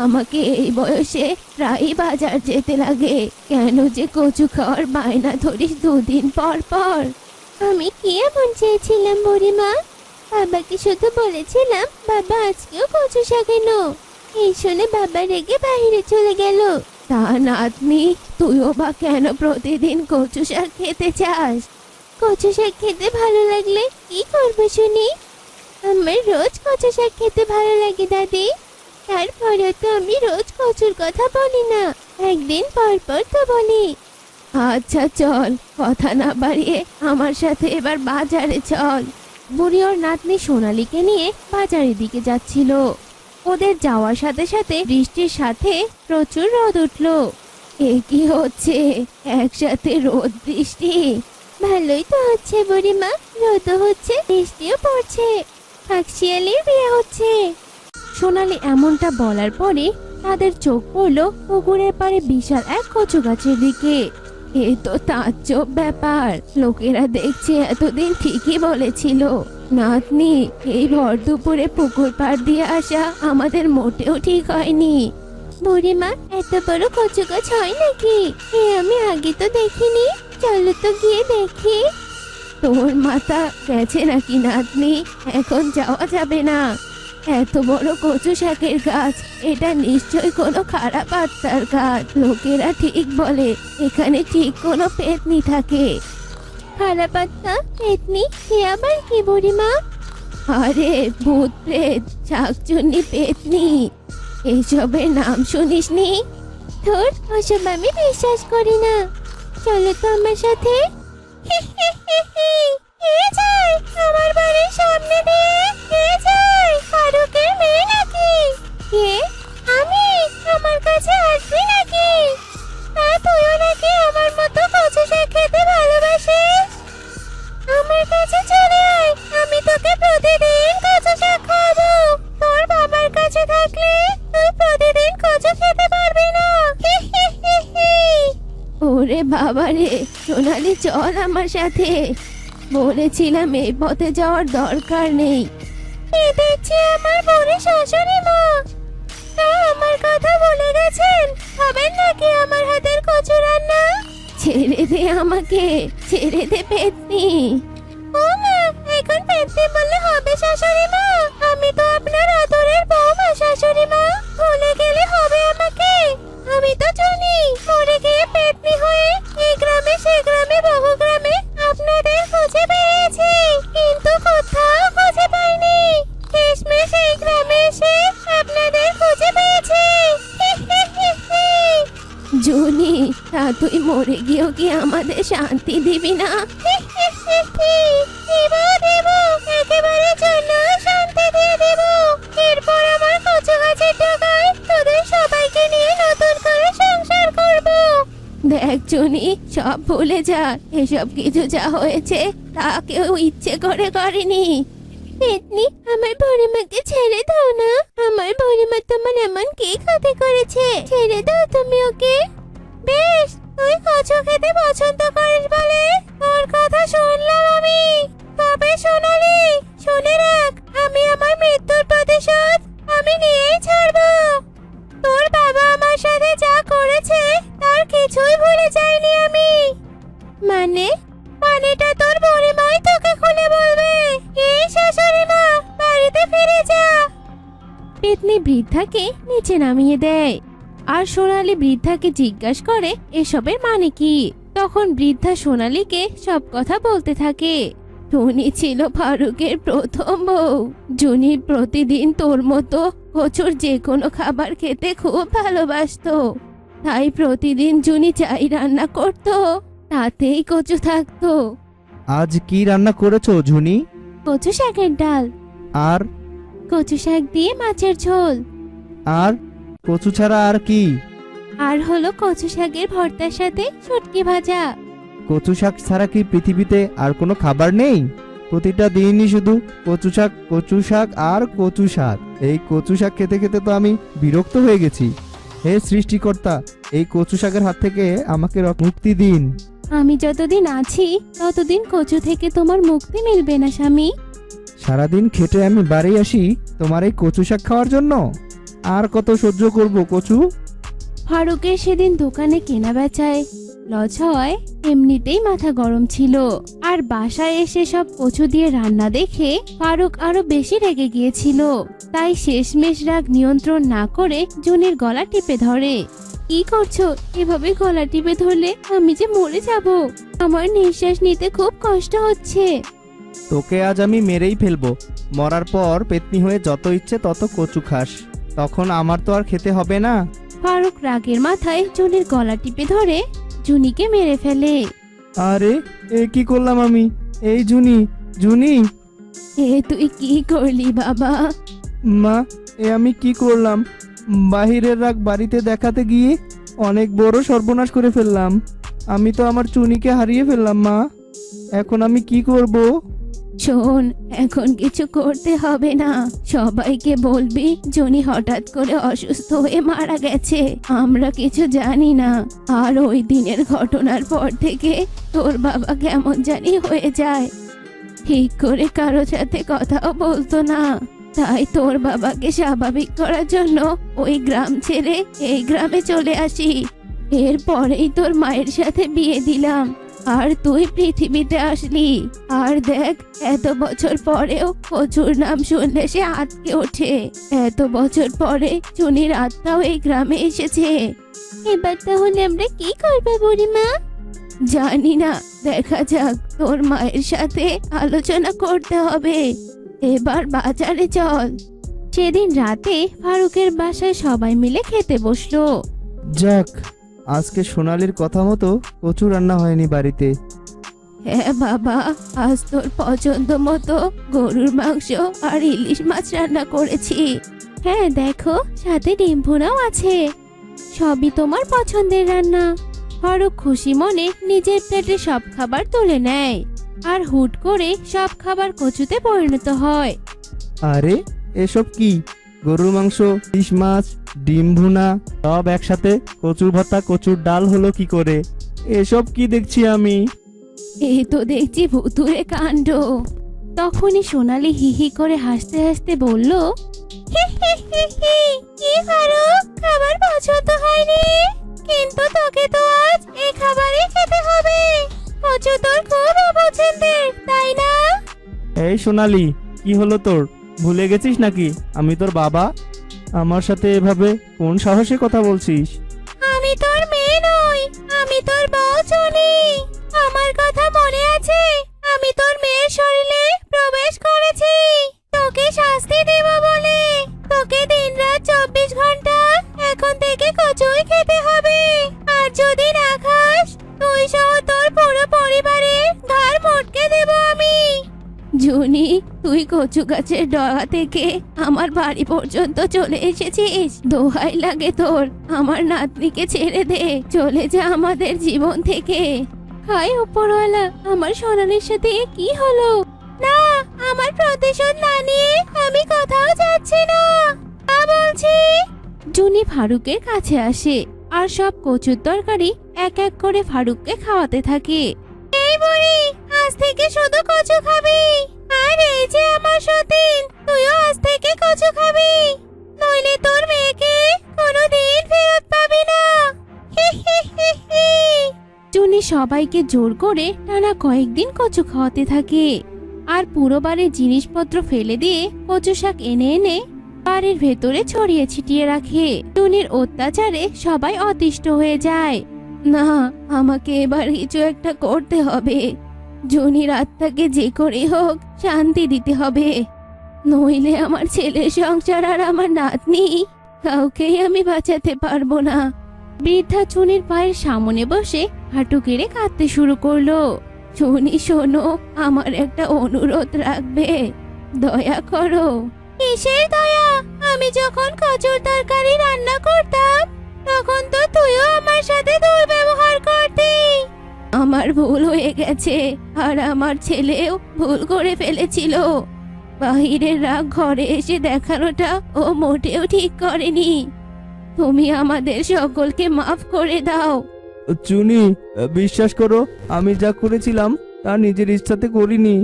আমাকে এই বয়সে প্রায়ই বাজার যেতে লাগে। কেন যে কচু খাওয়ার বায়না ধরিস দুদিন পর পর? আমি কি এমন চেয়েছিলাম বুড়িমা? বাবাকে শুধু বলেছিলাম বাবা আজকেও কচু শাক এনো। এই শুনে বাবা রেগে বাইরে চলে গেল। তা নাতনি, তুইও বা কেন প্রতিদিন কচু শাক খেতে চাস? কচু শাক খেতে ভালো লাগলে কি করবো শুনি? আমার রোজ কচু শাক খেতে ভালো লাগে দাদি। তারপরে তো আমি রোজ কচুর কথা বলি না, একদিন পর পর তো বলি। আচ্ছা চল, কথা না বাড়িয়ে আমার সাথে এবার বাজারে চল। বুড়ি ওর নাতনি সোনালীকে নিয়ে বাজারের দিকে যাচ্ছিল। ওদের যাওয়ার সাথে সাথে বৃষ্টির সাথে প্রচুর রোদ উঠলো। এ কি হচ্ছে, একসাথে রোদ বৃষ্টি? ভালোই তো হচ্ছে বুড়িমা, রোদও হচ্ছে বৃষ্টিও পড়ছে, কাকশিয়ালির বিয়ে হচ্ছে। সোনালী এমনটা বলার পরে তাদের চোখ পড়লো পুকুরের পাড়ে বিশাল এক কচু গাছের দিকে। এ তো তাজ্জব ব্যাপার, লোকেরা দেখছে এতদিন ঠিকই বলেছিল। নাতনি, এই ভর দুপুরে পুকুর পাড় দিয়ে আসা আমাদের মোটেও ঠিক হয়নি। বুড়িমা, এত বড় কচু গাছ হয় নাকি? আমি আগে তো দেখিনি, চলো তো গিয়ে দেখি। তোর মাথা গেছে নাকি নাতনি? এখন যাওয়া যাবে না। এত বড় কচু শাকের গাছ, এটা নিশ্চয় কোনো খারাপ আত্মার গাছ। লোকেরা ঠিক বলে এখানে ঠিক কোনো পেতনি থাকে। খারাপ আত্মা, পেতনি, সে আবার কি বুড়িমা? আরে ভূত প্রেত, শাকচুন্নি, পেতনি, এসবের নাম শুনিসনি? ধুর, ওসব আমি বিশ্বাস করি না। চলো তো আমার সাথে। কে যায় আমার বাড়ির সামনে দিয়ে? কে যায়? ফারুকের মেয়ে নাকি? কে? আমি? আমার কাছে আসবি নাকি? তা তুইও নাকি আমার মতো কচু শাক খেতে ভালোবাসিস? আমার কাছে চলে আয়, আমি তোকে প্রতিদিন কচু শাক খাওয়াবো। তোর বাবার কাছে থাকলে তুই প্রতিদিন কচু খেতে পারবি না। ওরে বাবা রে, সোনালি চল আমার সাথে। বলেছিলাম এই পথে যাওয়ার দরকার নেই। এ দেখছি আমার বুড়ি শাশুড়ি মা, তা আমার কথা বলে গেছেন। হবেন নাকি আমার হাতের কচু রান্না? ছেড়ে দে আমাকে, ছেড়ে দে পেতনি। ও মা, এখন পেতনি বললে হবে শাশুড়ি মা? আমি তো আপনার আদরের বৌমা শাশুড়ি মা, ভুলে গেলে হবে আমাকে? আমি তো জানি মরে গিয়ে পেতনি হয়ে এই গ্রামে সে গ্রামে বহু গ্রামে আপনাদের খুঁজে পেয়েছি, কিন্তু কোথাও খুঁজে পাইনি। শেষমেশ এই গ্রামে এসে আপনাদের খুঁজে পেয়েছি। জুনি, তা তুই মরে গিয়েও কি আমাদের শান্তি দিবি না? দেব দেব, একেবারে জন্য শান্তি দিয়ে দেব। এরপর আমার কচু গাছের টাকায় তোদের সবাইকে নিয়ে নতুন করে সংসার করব। দেখ জুনি, সব ভুলে যা। এসব কিছু যা হয়েছে তা কেউ ইচ্ছে করে করেনি। পেতনি, আমার বুড়িমাকে ছেড়ে দাও না। আমার বুড়িমা তোমার এমন কি ক্ষতি করেছে? ছেড়ে দাও তুমি ওকে। বেশ, তুই কচু খেতে পছন্দ করিস বলে তোর কথা শুনলাম আমি। তবে সোনালি, শুনে রাখ, আমি আমার মৃত্যুর প্রতিশোধ আমি নিয়েই ছাড়বো। তোর বাবা আমার সাথে যা করেছে তার কিছুই ভুলে যাইনি আমি। মানে? মানেটা তোর বুড়িমাই তোকে খুলে বলবে। এই শাশুড়ি মা, বাড়িতে ফিরে যা। পেতনি বৃদ্ধাকে নিচে নামিয়ে দেয় আর সোনালী বৃদ্ধাকে জিজ্ঞাসা করে এসবের মানে কি। তখন বৃদ্ধা সোনালীকে সব কথা বলতে থাকে। টুনি ছিল ফারুকের প্রথম বউ। জুনি প্রতিদিন তোর মতো কচুর যে কোনো খাবার খেতে খুব ভালোবাসতো, তাই প্রতিদিন জুনি যাই রান্না করতো তাতেই কচু থাকতো। আজ কি রান্না করেছো ঝুনি? কচু শাকের ডাল আর কচু শাক দিয়ে মাছের ঝোল। আর কচু ছাড়া আর কি? আর হলো কচু শাকের ভর্তার সাথে শুটকি ভাজা। কচু শাক ছাড়া কি পৃথিবীতে আর কোনো খাবার নেই? প্রতিটা দিনই শুধু কচু শাক, কচু শাক আর কচু শাক। এই কচু শাক খেতে খেতে তো আমি বিরক্ত হয়ে গেছি। হে সৃষ্টিকর্তা, এই কচু শাকের হাত থেকে আমাকে মুক্তি দিন। আমি যতদিন আছি ততদিন কচু থেকে তোমার মুক্তি মিলবে না স্বামী। সারাদিন খেটে আমি বাড়ি আসি তোমার এই কচু শাক খাওয়ার জন্য। আর কত সহ্য করব কচু? ফারুকের সেদিন দোকানে কেনা বেচায় লস হয়, এমনিতেই মাথা গরম ছিল। আর বাসায় এসে সব কচু দিয়ে রান্না দেখে ফারুক আরো বেশি রেগে গিয়েছিল। তাই শেষমেশ রাগ নিয়ন্ত্রণ না করে জুনির গলা টিপে ধরে। কি করছো? এভাবে গলা টিপে ধরলে আমি যে মরে যাব। আমার নিঃশ্বাস নিতে খুব কষ্ট হচ্ছে। তোকে আজ আমি মেরেই ফেলবো। মরার পর পেতনি হয়ে যত ইচ্ছে তত কচু খাস, তখন আমার তো আর খেতে হবে না। ফারুক রাগের মাথায় জুনির গলা টিপে ধরে জুনিকে মেরে ফেলে। আরে এ কি করলাম আমি? এই জুনি, জুনি! এ তুই কি করলি বাবা? মা, এ আমি কি করলাম? বাহিরের রাগ বাড়িতে দেখাতে গিয়ে অনেক বড় সর্বনাশ করে ফেললাম। আমি তো আমার চুনিকে হারিয়ে ফেললাম মা। এখন আমি কি করব? শোন, এখন কিছু করতে হবে না। সবাইকে বলবি জনি হঠাৎ করে অসুস্থ হয়ে মারা গেছে, আমরা কিছু জানি না। আর ওই দিনের ঘটনার পর থেকে তোর বাবা কেমন জানি হয়ে যায়, ঠিক করে কারো সাথে কথাও বলতো না। তাই তোর বাবাকে স্বাভাবিক করার জন্য ওই গ্রাম ছেড়ে এই গ্রামে চলে আসি। এরপরেই তোর মায়ের সাথে বিয়ে দিলাম, আর তুই পৃথিবীতে আসলি। আর দেখ, এত বছর পরেও কচুর নাম শুনলে সে আটকে ওঠে। এত বছর পরে চুনির আত্মাও এই গ্রামে এসেছে। এবার তাহলে আমরা কি করবো বুড়িমা? জানি না, দেখা যাক। তোর মায়ের সাথে আলোচনা করতে হবে। এবার বাজারে চল। সেদিন রাতে ফারুকের বাসায় সবাই মিলে খেতে বসলো। যাক, আজকে সোনালির কথা মতো কচু রান্না হয়নি বাড়িতে। হ্যাঁ বাবা, আজ তোর পছন্দ মতো গরুর মাংস আর ইলিশ মাছ রান্না করেছি। হ্যাঁ দেখো, সাথে ডিম ভুনাও আছে। সবই তোমার পছন্দের রান্না। ফারুক খুশি মনে নিজের প্লেটে সব খাবার তুলে নেয়, আর হুট করে সব খাবার কচুতে পরিণত হয়। আরে এসব কি? গরুর মাংস, ইলিশ মাছ, ডিম ভুনা সব একসাথে কচুর ভর্তা, কচুর ডাল হলো কি করে? এসব কি দেখছি আমি? এই তো দেখছি ভুতুরে কাণ্ড। তখনই সোনালি হিহি করে হাসতে হাসতে বলল, কি ফারুক, খাবার পছন্দ হয়নি? কিন্তু তোকে তো আজ এই খাবারই খেতে হবে। কচু তোর খুব অপছন্দের, তাই না? এই সোনালি, কি হলো তোর? ভুলে গেছিস নাকি আমি তোর বাবা? আমার সাথে এভাবে কোন সাহসে কথা বলছিস? আমি তোর মেয়ে নই, আমি তোর বউ চুনি। আমার কথা মনে আছে? আমি তোর মেয়ের শরীরে প্রবেশ করেছি তোকে শাস্তি দেব বলে। তোকে দিনরাত 24 ঘন্টা এখন থেকে কচুই খেতে হবে। আর যদি না খাস, তুই সহ তোর পুরো পরিবারের ঘাড় মটকে দেব আমি। জুনি, তুই কচু গাছের ডগা থেকে আমার বাড়ি পর্যন্ত চলে এসেছিস। দোহাই লাগে তোর, আমার নাতনিকে ছেড়ে দে, চলে যা আমাদের জীবন থেকে। হায় উপরওয়ালা, আমার সোনালির সাথে এ কি হলো? না, আমার প্রতিশোধ না নিয়ে আমি কোথাও যাচ্ছি না, বলছি। জুনি ফারুকের কাছে আসে আর সব কচুর তরকারি এক এক করে ফারুককে খাওয়াতে থাকে। এই বুড়ি, আজ থেকে শুধু কচু খাবি। আর এই যে আমার সতীন, তুইও আজ থেকে কচু খাবি, নইলে তোর মেয়েকে কোনোদিন ফেরত পাবি না। জুনি সবাইকে জোর করে টানা কয়েকদিন কচু খাওয়াতে থাকে, আর পুরো বাড়ির জিনিসপত্র ফেলে দিয়ে কচু শাক এনে এনে বাড়ির ভেতরে ছড়িয়ে ছিটিয়ে রাখে। টুনির অত্যাচারে সবাই অতিষ্ঠ হয়ে যায়। না, আমাকে এবার কিছু একটা করতে হবে। জুনির আত্মাকে যে করে হোক শান্তি দিতে হবে, নইলে আমার ছেলের সংসার আর আমার নাতনি কাউকেই আমি বাঁচাতে পারবো না। বৃদ্ধা চুনির পায়ের সামনে বসে হাঁটু গেড়ে কাঁদতে শুরু করলো। চুনি শোনো, আমার একটা অনুরোধ রাখবে, দয়া করো। কিসের দয়া? আমি যখন কচুর তরকারি রান্না করতাম তখন তো তুইও আমার সাথে দুর্ব্যবহার করতি। আমার ভুল হয়ে গেছে, আর আমার ছেলেও ভুল করে ফেলেছিল। বাহিরের রাগ ঘরে এসে দেখানোটা ও মোটেও ঠিক করেনি। তুমি আমাদের সকলকে মাফ করে দাও। চুনি, বিশ্বাস করো, আমি যা করেছিলাম তা নিজের ইচ্ছাতে করিনি।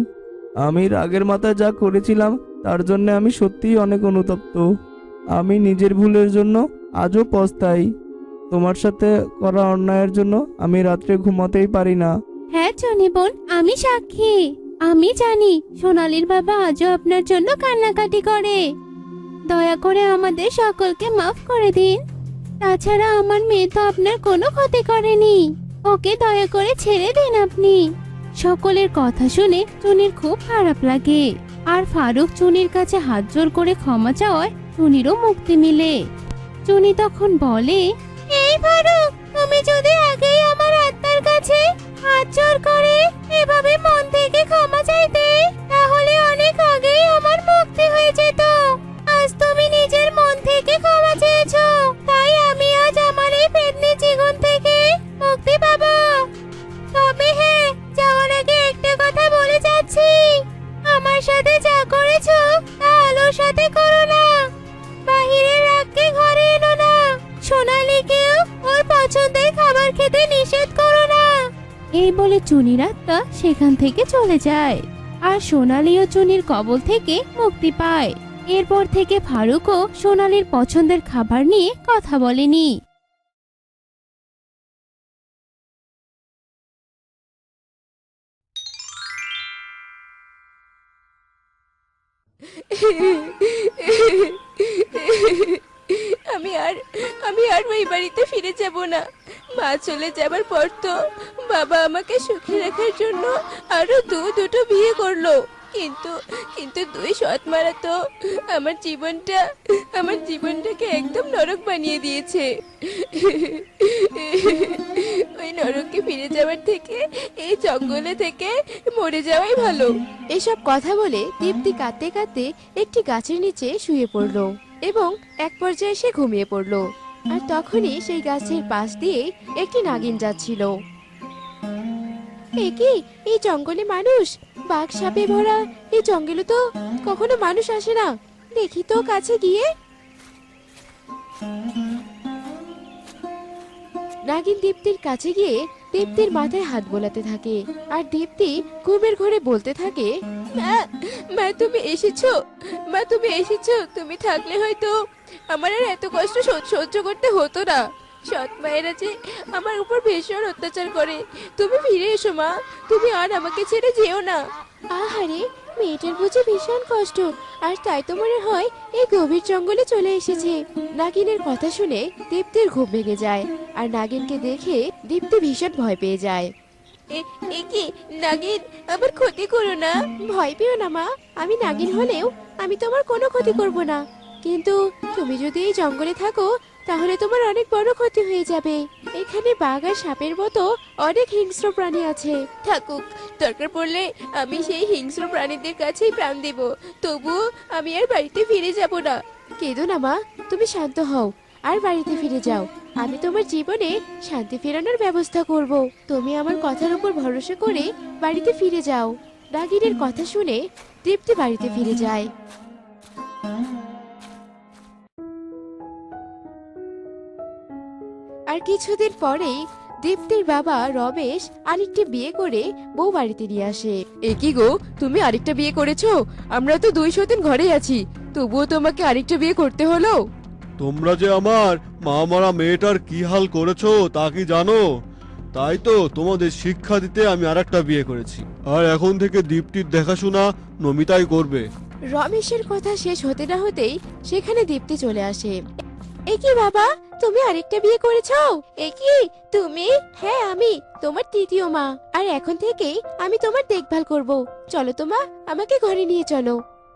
আমি রাগের মাথায় যা করেছিলাম তার জন্য আমি সত্যিই অনেক অনুতপ্ত। আমি নিজের ভুলের জন্য আজও পস্তাই। তোমার সাথে করা অন্যায়ের জন্য আমি রাত্রে ঘুমাতেই পারি না। হ্যাঁ টুনি বোন, আমি সাক্ষী। আমি জানি সোনালীর বাবা আজও আপনার জন্য কান্নাকাটি করে। দয়া করে আমাদের সকলকে মাফ করে দিন। তাছাড়া আমার মেয়ে তো আপনার কোনো ক্ষতি করেনি, ওকে দয়া করে ছেড়ে দিন আপনি। সকলের কথা শুনে টুনির খুব খারাপ লাগে, আর ফারুক চুনির কাছে হাত জোর করে ক্ষমা চাওয়ায় টুনিরও মুক্তি মিলে। টুনি তখন বলে, এই ফারুক, তুমি যদি আগেই আমার আত্মার কাছে হাত জোর করে এভাবে মন থেকে ক্ষমা চাইতে, তাহলে অনেক আগেই আমার মুক্তি হয়ে যেত। আজ তুমি নিজের মন থেকে ক্ষমা চেয়েছো, তাই আমি আজ আমার এই পেতনি জীবন থেকে মুক্তি পাবো। তবে হ্যাঁ, যাওয়ার আগে একটা কথা বলে যাচ্ছি, আমার সাথে যা করেছো তা আলোর সাথে করো না। বাহিরের রাগকে ঘরে এনো না। সোনালীকেও ওর পছন্দের খাবার খেতে নিষেধ করো না। এই বলে চুনির আত্মা সেখান থেকে চলে যায়, আর সোনালীও চুনির কবল থেকে মুক্তি পায়। এরপর থেকে ফারুকও সোনালীর পছন্দের খাবার নিয়ে কথা বলেনি। আমি আর ওই বাড়িতে ফিরে যাব না। মা চলে যাবার পর তো বাবা আমাকে সুখী রাখার জন্য আরো দুটো বিয়ে করলো, কিন্তু কিন্তু দুই সৎ মারা তো আমার জীবনটাকে একদম নরক বানিয়ে দিয়েছে। ওই নরকে ফিরে যাওয়ার থেকে এই জঙ্গলে থেকে মরে যাওয়াই ভালো। এসব কথা বলে দীপ্তি কাঁদতে কাঁদতে একটি গাছের নিচে শুয়ে পড়লো এবং এক পর্যায়ে সে ঘুমিয়ে পড়লো। আর তখনই সেই গাছের পাশ দিয়ে একটি নাগিন যাচ্ছিল। কি এই জঙ্গলে মানুষ, বাঘ সাপে ভরা এই জঙ্গলে তো কখনো মানুষ আসে না। দেখি তো কাছে গিয়ে। নাগিন দীপ্তির কাছে গিয়ে দীপ্তির মাথায় হাত বোলাতে থাকে, আর দীপ্তি ঘুমের ঘরে বলতে থাকে, মা তুমি এসেছো, মা তুমি এসেছো। তুমি থাকলে হয়তো আমার আর এত কষ্ট সহ্য করতে হতো না। সৎ মায়েরা যে আমার উপর ভীষণ অত্যাচার করে। তুমি ফিরে এসো মা, তুমি আর আমাকে ছেড়ে যেও না। আহারে, মেয়েটার বুঝে ভীষণ কষ্ট, আর তাই তো মনে হয় এই গভীর জঙ্গলে চলে এসেছে। নাগিনের কথা শুনে দীপ্তির ঘুম ভেঙে যায়, আর নাগিনকে দেখে দীপ্তি ভীষণ ভয় পেয়ে যায়। কি নাগিন, আমার ক্ষতি করো না। ভয় পেও না মা, আমি নাগিন হলেও আমি তোমার কোনো ক্ষতি করব না। কিন্তু তুমি যদি এই জঙ্গলে থাকো তাহলে তোমার অনেক বড় ক্ষতি হয়ে যাবে। এখানে বাঘ আর সাপের মতো অনেক হিংস্র প্রাণী আছে। থাকুক, দরকার পড়লে আমি সেই হিংস্র প্রাণীদের কাছেই প্রাণ দেব, তবুও আমি আর বাড়িতে ফিরে যাব না। কেঁদো না মা, তুমি শান্ত হও আর বাড়িতে ফিরে যাও। আমি তোমার জীবনে শান্তি ফেরানোর ব্যবস্থা করব। তুমি আমার কথার উপর ভরসা করে বাড়িতে ফিরে যাও। নাগিনের কথা শুনে দীপ্তি বাড়িতে ফিরে যায়। আর কিছুদিন পরেই দীপ্তির বাবা রমেশ আরেকটি বিয়ে করে বউ বাড়িতে নিয়ে আসে। কি গো, তুমি আরেকটা বিয়ে করেছো? আমরা তো 2 সতীন ঘরেই আছি, তবুও তোমাকে আরেকটা বিয়ে করতে হলো? তোমরা যে আমার মা মারা মেয়েটার কি হাল করেছো তা কি জানো? তাই তো তোমাদের শিক্ষা দিতে আমি আরেকটা বিয়ে করেছি, আর এখন থেকে দীপ্তির দেখাশোনা নমিতাই করবে। রমেশের কথা শেষ হতে না হতেই সেখানে দীপ্তি চলে আসে। কি বাবা, তুমি আরেকটা বিয়ে করেছো? কি তুমি? হ্যাঁ, আমি তোমার তৃতীয় মা, আর এখন থেকেই আমি তোমার দেখভাল করব। চলো তো মা, আমাকে ঘরে নিয়ে চলো।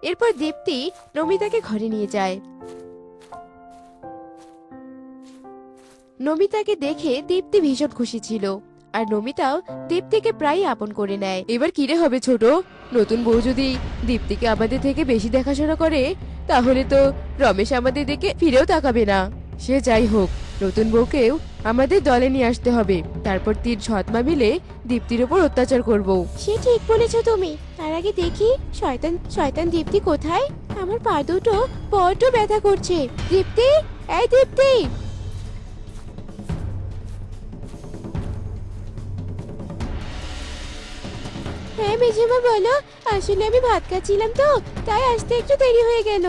এরপর দীপ্তি নমিতাকে ঘরে নিয়ে যায়। নমিতাকে দেখে দীপ্তি ভীষণ খুশি ছিল, আর নমিতাও দীপ্তিকে প্রায় আপন করে নেয়। এবার কিরে হবে ছোট, নতুন বউ যদি দীপ্তিকে আমাদের থেকে বেশি দেখাশোনা করে তাহলে তো রমেশ আমাদের দিকে ফিরেও তাকাবে না। সে যাই হোক, নতুন বউকেও আমাদের দলে নিয়ে আসতে হবে, তারপর 3 সৎমা মিলে দীপ্তির উপর অত্যাচার করব। সে ঠিক বলেছো তুমি। তার আগে দেখি শয়তান দীপ্তি কোথায়। আমার পা দুটো বড্ড ব্যথা করছে। দীপ্তি, এই দীপ্তি। হ্যাঁ মেজমা বলো, আসলে আমি ভাত খাচ্ছিলাম তো, তাই আসতে একটু দেরি হয়ে গেল।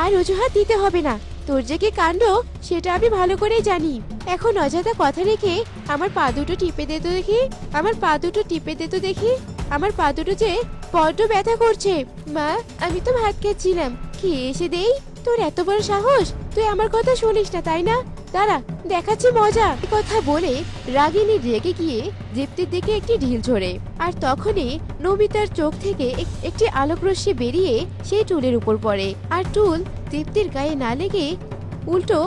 আর অজুহাত দিতে হবে না, তোর যে কি কাণ্ড সেটা আমি ভালো করেই জানি। এখন অযথা কথা রেখে আমার পা দুটো টিপে দে তো দেখি, আমার পা দুটো টিপে দে তো দেখি, আমার পা দুটো যে বড্ড ব্যথা করছে। মা, আমি তো ভাত খাচ্ছিলাম, খেয়ে এসে দেই। তোর এত বড় সাহস, তুই আমার কথা শুনিস না তাই না? দাঁড়া, দেখাচ্ছি মজা। এই কথা বলে রাগিনী রেগে গিয়ে দীপ্তির দিকে একটি ঢিল ছোড়ে, আর তখনই নমিতার চোখ থেকে একটি আলোক রশ্মি বেরিয়ে সেই টুলের উপর পড়ে, আর টুল দীপ্তির গায়ে না লেগে উল্টো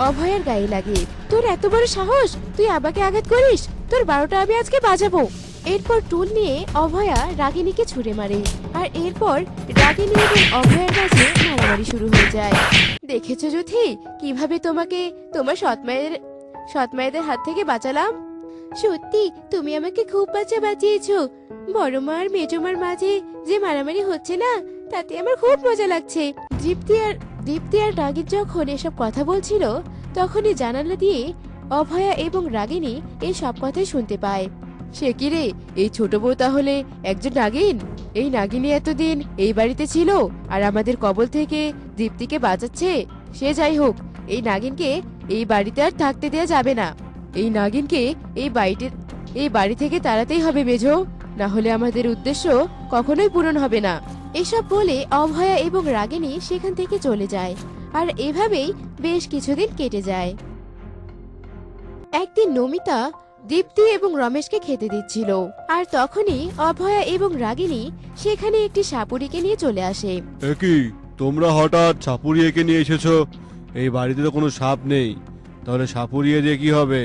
অভয়ের গায়ে লাগে। তোর এত বড় সাহস, তুই আমাকে আঘাত করিস? তোর 12টা আমি আজকে বাজাবো। এরপর টুল নিয়ে অভয়া রাগিনীকে ছুঁড়ে মারে, আর এরপর রাগিনী এবং অভয়ের মাঝে মারামারি শুরু হয়ে যায়। দেখেছো যুথি, কিভাবে তোমাকে তোমার সৎমায়েদের হাত থেকে বাঁচালাম? সত্যি তুমি আমাকে খুব বাঁচিয়েছো। বড় মা আর মেজো মার মাঝে যে মারামারি হচ্ছে না, তাতে আমার খুব মজা লাগছে। দীপ্তি আর রাগিনী যখন এসব কথা বলছিল, তখনই জানালা দিয়ে অভয়া এবং রাগিনী এই সব কথাই শুনতে পায়। সে কি রে, এই ছোট বউ তাহলে একজন নাগিন? এই নাগিনী এতদিন এই বাড়িতে ছিল আর আমাদের কবল থেকে দীপ্তিকে বাঁচাচ্ছে। সে যাই হোক, এই নাগিনকে এই বাড়িতে আর থাকতে দেয়া যাবে না। এই নাগিনকে এই বাড়ি থেকে তাড়াতেই হবে মেজো, না হলে আমাদের উদ্দেশ্য কখনোই পূরণ হবে না। এসব বলে অভয়া এবং রাগিনী সেখান থেকে চলে যায়, আর এভাবেই বেশ কিছুদিন কেটে যায়। একদিন নমিতা দীপ্তি এবং রমেশকে খেতে দিচ্ছিল, আর তখনই অভয়া এবং রাগিনী সেখানে একটি সাপুরিকে নিয়ে চলে আসে। একই, তোমরা হঠাৎ সাপুরিয়াকে নিয়ে এসেছো? এই বাড়িতে তো কোনো সাপ নেই, তাহলে সাপুরিয়া দিয়ে কি হবে?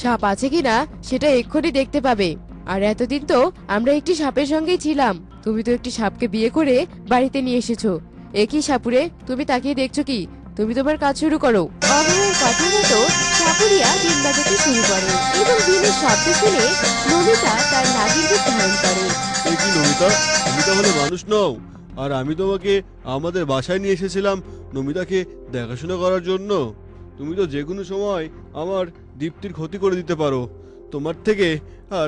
সাপ আছে কিনা সেটা এক্ষুনি দেখতে পাবে। আর এতদিন তো আমরা একটি সাপের সঙ্গেই ছিলাম, তুমি তো একটি সাপকে বিয়ে করে বাড়িতে নিয়ে এসেছো। একই সাপুরে, তুমি তাকিয়ে দেখছো কি? তুমি তোমার কাজ শুরু করো। অভয়ের কথা মতো সাপুরিয়া দিন বাজাতে শুরু করে, এবং দিনের শব্দ শুনে নমিতা তার নাগিন রূপ ধারণ করে। এই কি নমিতা, তুমি তাহলে মানুষ নও? আর আমি তোমাকে আমাদের বাসায় নিয়ে এসেছিলাম নমিতাকে দেখাশোনা করার জন্য। তুমি তো যে কোনো সময় আমার দীপ্তির ক্ষতি করে দিতে পারো। তোমার থেকে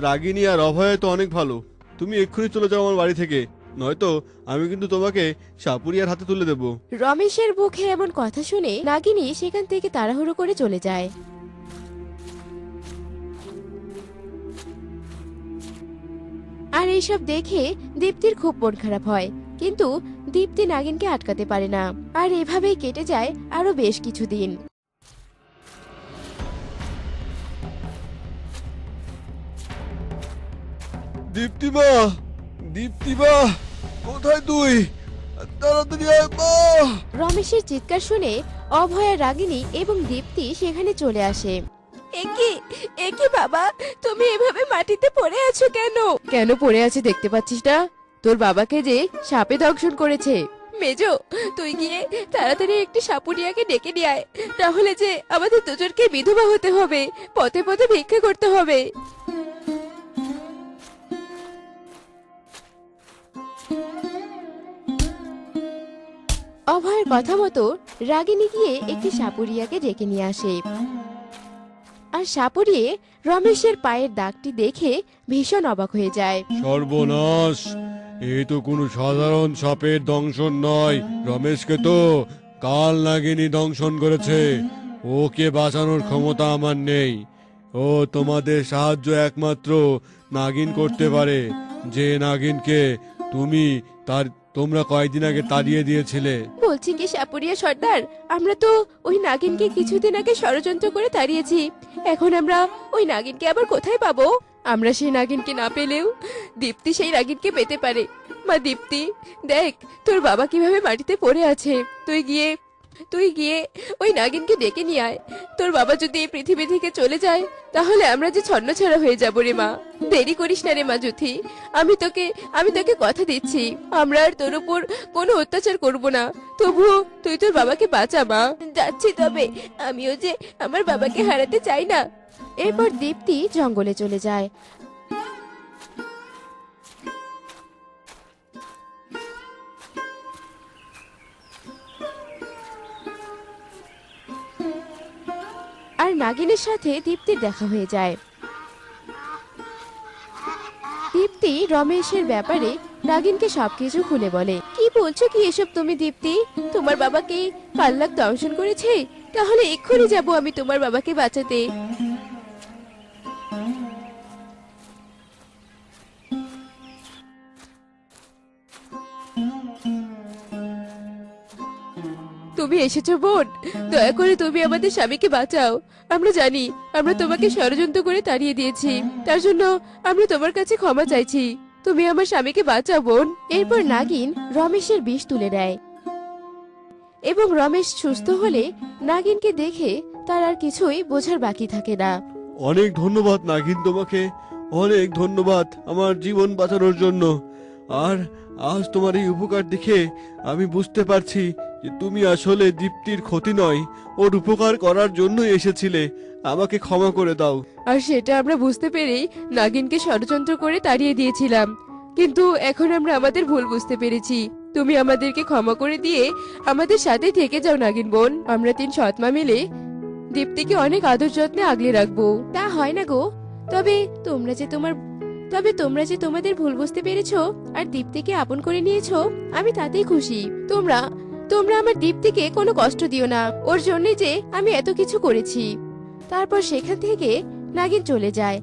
রাগিনী আর অভয় তো অনেক ভালো। তুমি এক্ষুনি চলে যাও আমার বাড়ি থেকে, নয়তো আমি কিন্তু তোমাকে সাপুরিয়ার হাতে তুলে দেব। রমেশের মুখে এমন কথা শুনে নাগিনী সেখান থেকে তাড়াহুড়ো করে চলে যায়। আর এইসব দেখে দীপ্তির খুব মন খারাপ হয়, কিন্তু দীপ্তি নাগিনকে আটকাতে পারে না। আর এভাবেই কেটে যায় আরো বেশ কিছুদিন। দীপ্তিমা, দীপ্তিমা, কোথায় তুই? তাড়াতাড়ি আয় মা। রমেশের চিৎকার শুনে অভয়া, রাগিনী এবং দীপ্তি সেখানে চলে আসে। একি বাবা, তুমি এভাবে মাটিতে পড়ে আছো কেন? কেন পড়ে আছে দেখতে পাচ্ছিস না? তোর বাবাকে যে সাপে দংশন করেছে। মেজো, তুই গিয়ে তাড়াতাড়ি একটি সাপুরিয়াকে ডেকে নিয়ে আয়, তাহলে যে আমাদের দুজনকে বিধবা হতে হবে, পথে পথে ভিক্ষা করতে হবে। অভয়ের কথা মতো রাগিনী গিয়ে একটি সাপুরিয়াকে ডেকে নিয়ে আসে, আর সাপুরিয়ে রমেশের পায়ের দাগটি দেখে ভীষণ অবাক হয়ে যায়। সর্বনাশ, এই তো কোনো সাধারণ সাপের দংশন নয়। রমেশকে তো কাল নাগিনী দংশন করেছে। ওকে বাঁচানোর ক্ষমতা আমার নেই। ও তোমাদের সাহায্য একমাত্র নাগিন করতে পারে, যে নাগিনকে তোমরা কয়েকদিন আগে তাড়িয়ে দিয়েছিলে। বলছি কি সাপুরিয়া সর্দার, আমরা তো ওই নাগিনকে কিছুদিন আগে ষড়যন্ত্র করে তাড়িয়েছি। এখন আমরা ওই নাগিনকে আবার কোথায় পাবো? আমরা সেই নাগিনকে না পেলেও দীপ্তি সেই নাগিনকে পেতে পারে। মা দীপ্তি, দেখ তোর বাবা কিভাবে মাটিতে পড়ে আছে। তুই গিয়ে ওই নাগিনকে ডেকে নিয়ে আয়। তোর বাবা যদি এই পৃথিবী থেকে চলে যায়, তাহলে আমরা যে ছন্নছাড়া হয়ে যাবো রে মা। দেরি করিস না রে মা যুথি, আমি তোকে কথা দিচ্ছি, আমরা আর তোর উপর কোনো অত্যাচার করব না। তবুও তুই তোর বাবাকে বাঁচা মা। যাচ্ছি, তবে আমিও যে আমার বাবাকে হারাতে চাই না। এরপর দীপ্তি জঙ্গলে চলে যায়। আর নাগিনের সাথে দীপ্তির দেখা হয়ে যায়। দীপ্তি রমেশের ব্যাপারে নাগিনকে সবকিছু খুলে বলে। কি বলছো কি এসব তুমি দীপ্তি? তোমার বাবাকে কাল্লাক দংশন করেছে? তাহলে এক্ষুনি যাব আমি তোমার বাবাকে বাঁচাতে। তুমি এসেছো বোন, দয়া করে তুমি আমাদের স্বামীকে বাঁচাও। আমরা জানি আমরা তোমাকে ষড়যন্ত্র করে তাড়িয়ে দিয়েছি, তার জন্য আমরা তোমার কাছে ক্ষমা চাইছি। তুমি আমার স্বামীকে বাঁচাও বোন। এরপর নাগিন রমেশের বিষ তুলে দেয় এবং রমেশ সুস্থ হলে নাগিনকে দেখে তার আর কিছুই বোঝার বাকি থাকে না। অনেক ধন্যবাদ নাগিন, তোমাকে অনেক ধন্যবাদ আমার জীবন বাঁচানোর জন্য। আর আজ তোমার এই উপকার দেখে আমি বুঝতে পারছি যে তুমি আসলে দীপ্তির ক্ষতি নয়, ওর উপকার করার জন্যই এসেছিলে। আমাকে ক্ষমা করে দাও। আর সেটা আমরা বুঝতে পেরেই নাগিনকে ষড়যন্ত্র করে তাড়িয়ে দিয়েছিলাম, কিন্তু এখন আমরা আমাদের ভুল বুঝতে পেরেছি। তুমি আমাদেরকে ক্ষমা করে দিয়ে আমাদের সাথে থেকে যাও নাগিন বোন। আমরা 3 সৎমা মিলে দীপ্তিকে অনেক আদর যত্নে আগলে রাখবো। তা হয় না গো, তবে তোমরা যে তোমাদের ভুল বুঝতে পেরেছো আর দীপ্তিকে আপন করে নিয়েছো, আমি তাতেই খুশি। তোমরা আমার দীপ্তিকে কোনো কষ্ট দিও না, ওর জন্যই যে আমি এত কিছু করেছি। তারপর সেখান থেকে নাগিন চলে যায়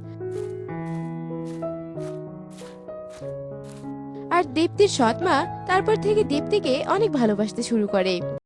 আর দীপ্তির সৎমা তারপর থেকে দীপ্তিকে অনেক ভালোবাসতে শুরু করে।